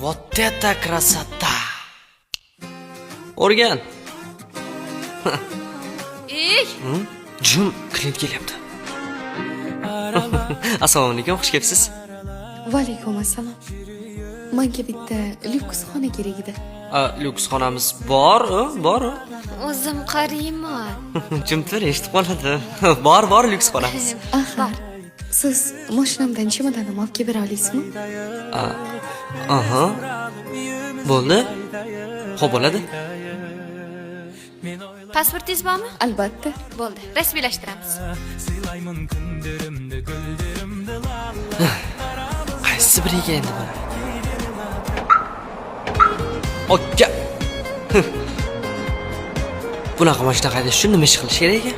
Вот это красота! O'rgan. Ey! Jum, klient kelyapti. Assalomu alaykum, xush kelibsiz. Va alaykum assalom. Menga bitta lyuks xona kerak edi. Lyuks xonamiz bor. O'zim qariyman. Jim tur, eshitib qoladi. Bor, lyuks xonamiz. Axir, siz mashinamdan chemodanim olib kelib bera olasizmi? Aha. Bo'ldi. Xo'p bo'ladi. Pasportingiz bormi? Albatta. Bo'ldi, rasmiylashtiramiz. Qaysi biriga endi buni? Okka. Bunaqa mashina qayda shuni nima ish qilish kerak ekan?